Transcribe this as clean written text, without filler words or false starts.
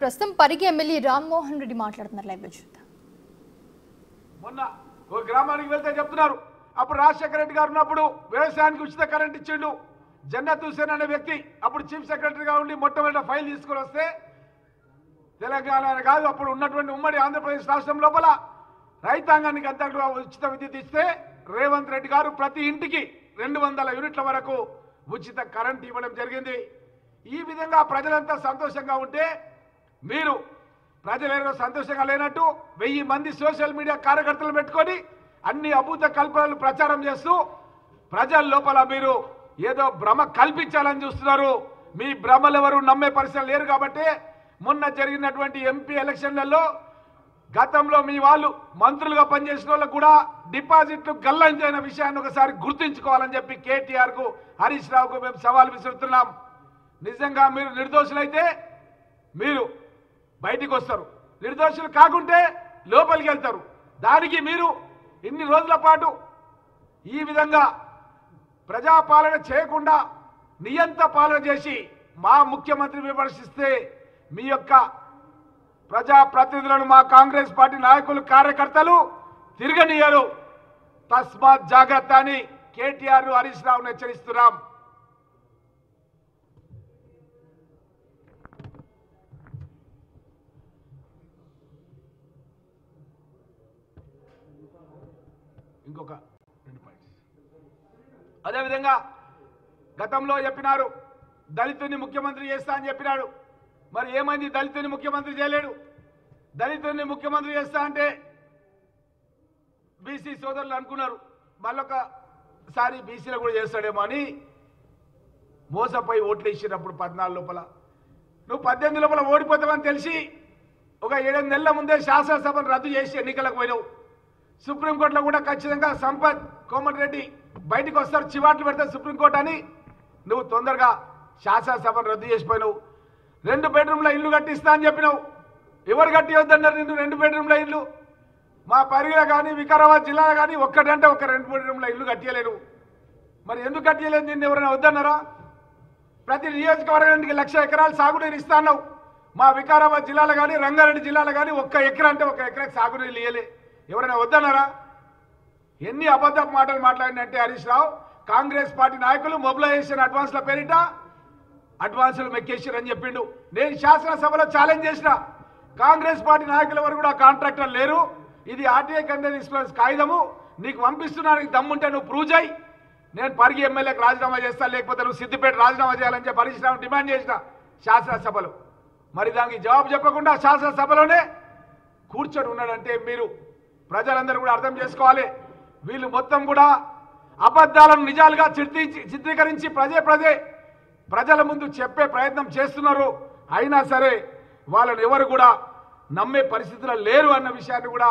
ప్రస్తుతం పరిగి ఎమ్మెల్యే రామ్మోహన్ రెడ్డి మాట్లాడుతున్నారు. లైవ్ చూద్దాం. మొన్న ఒక గ్రామానికి వెళ్తే చెప్తున్నారు, అప్పుడు రాజశేఖర రెడ్డి గారు ఉన్నప్పుడు వ్యవసాయానికి ఉచిత కరెంట్ ఇచ్చిండు. జన్నత్ హుసేన్ అనే వ్యక్తి అప్పుడు చీఫ్ సెక్రటరీగా ఉండి మొట్టమొదటి ఫైల్ తీసుకొని వస్తే తెలంగాణ కాదు అప్పుడు ఉన్నటువంటి ఉమ్మడి ఆంధ్రప్రదేశ్ రాష్ట్రం లోపల రైతాంగానికి అంతటా ఉచిత విద్యుత్ ఇస్తే రేవంత్ రెడ్డి గారు ప్రతి ఇంటికి 200 యూనిట్ల వరకు ఉచిత కరెంట్ ఇవ్వడం జరిగింది. ఈ విధంగా ప్రజలంతా సంతోషంగా ఉంటే మీరు ప్రజలేదో సంతోషంగా లేనట్టు 1000 మంది సోషల్ మీడియా కార్యకర్తలు పెట్టుకొని అన్ని అభూత కల్పనలు ప్రచారం చేస్తూ ప్రజల లోపల మీరు ఏదో భ్రమ కల్పించాలని చూస్తున్నారు. మీ భ్రమలు ఎవరు నమ్మే పరిస్థితులు లేరు. కాబట్టి మొన్న జరిగినటువంటి ఎంపీ ఎలక్షన్లలో గతంలో మీ వాళ్ళు మంత్రులుగా పనిచేసిన వాళ్ళకు కూడా డిపాజిట్లు గల్లంజైన విషయాన్ని ఒకసారి గుర్తుంచుకోవాలని చెప్పి కేటీఆర్ కు హరీష్ రావుకు మేము సవాల్ విసురుతున్నాం. నిజంగా మీరు నిర్దోషులైతే మీరు బయటికి వస్తారు, నిర్దోషులు కాకుంటే లోపలికి వెళ్తారు. దానికి మీరు ఇన్ని రోజుల పాటు ఈ విధంగా ప్రజాపాలన చేయకుండా నియంత పాలన చేసి మా ముఖ్యమంత్రి విమర్శిస్తే మీ యొక్క ప్రజాప్రతినిధులను మా కాంగ్రెస్ పార్టీ నాయకులు కార్యకర్తలు తిరగనియరు. తస్మాత్ జాగ్రత్త అని కేటీఆర్ హరీష్ రావును హెచ్చరిస్తున్నాం. ఇంకొక 2 పాయింట్స్. అదేవిధంగా గతంలో చెప్పినారు దళితుని ముఖ్యమంత్రి చేస్తా అని చెప్పినాడు. మరి ఏమైంది? దళితుని ముఖ్యమంత్రి చేయలేడు. దళితుని ముఖ్యమంత్రి చేస్తా అంటే బీసీ సోదరులు అనుకున్నారు మళ్ళొకసారి బీసీలో కూడా చేస్తాడేమో అని మోసపోయి ఓట్లు వేసినప్పుడు 14 లోపల నువ్వు 18 లోపల ఓడిపోతావని తెలిసి ఒక 7 నెలల ముందే శాసనసభను రద్దు చేసి ఎన్నికలకు పోయినావు. సుప్రీంకోర్టులో కూడా ఖచ్చితంగా సంపత్ కోమటిరెడ్డి బయటకు వస్తారు, చివాట్లు పెడతారు సుప్రీంకోర్టు అని నువ్వు తొందరగా శాసనసభను రద్దు చేసిపోయినావు. 2 బెడ్రూమ్ల ఇల్లు కట్టిస్తా అని చెప్పినావు. ఎవరు కట్టివద్దన్నారు నిన్ను 2 బెడ్రూమ్ల ఇల్లు? మా పరిగిలో కానీ వికారాబాద్ జిల్లాలో కానీ ఒక్కటంటే ఒక 2 బెడ్రూమ్ల ఇల్లు కట్టియలేరు. మరి ఎందుకు కట్టియలేదు? నిన్ను ఎవరైనా వద్దన్నారా? ప్రతి నియోజకవర్గానికి 1,00,000 ఎకరాలు సాగునీరు ఇస్తా అన్నావు. మా వికారాబాద్ జిల్లాలో కానీ రంగారెడ్డి జిల్లాలో కానీ 1 ఎకరా అంటే 1 ఎకరాకి సాగునీళ్ళు ఇయ్యలే. ఎవరైనా వద్దన్నారా? ఎన్ని అబద్ధపు మాటలు మాట్లాడినంటే హరీష్ రావు కాంగ్రెస్ పార్టీ నాయకులు మొబిలైజేషన్ అడ్వాన్స్ల పేరిట అడ్వాన్సులు మెక్కేసారని చెప్పిండు. నేను శాసనసభలో ఛాలెంజ్ చేసిన కాంగ్రెస్ పార్టీ నాయకుల వరకు కూడా కాంట్రాక్టర్ లేరు, ఇది ఆర్టీఐ కంటే ఇన్సూరెన్స్ కాగితము, నీకు పంపిస్తున్నానికి దమ్ముంటే నువ్వు ప్రూవ్ చేయి, నేను పరిగి ఎమ్మెల్యేకి రాజీనామా చేస్తాను, లేకపోతే నువ్వు సిద్దిపేట రాజీనామా చేయాలని చెప్పి హరీష్ రావు డిమాండ్ చేసిన శాసనసభలో. మరి దానికి జవాబు చెప్పకుండా శాసనసభలోనే కూర్చొని ఉన్నాడంటే మీరు ప్రజలందరూ కూడా అర్థం చేసుకోవాలి. వీళ్ళు మొత్తం కూడా అబద్ధాలను నిజాలుగా చిత్రీకరించి ప్రజల ముందు చెప్పే ప్రయత్నం చేస్తున్నారు. అయినా సరే వాళ్ళని ఎవరు కూడా నమ్మే పరిస్థితుల్లో లేరు అన్న విషయాన్ని కూడా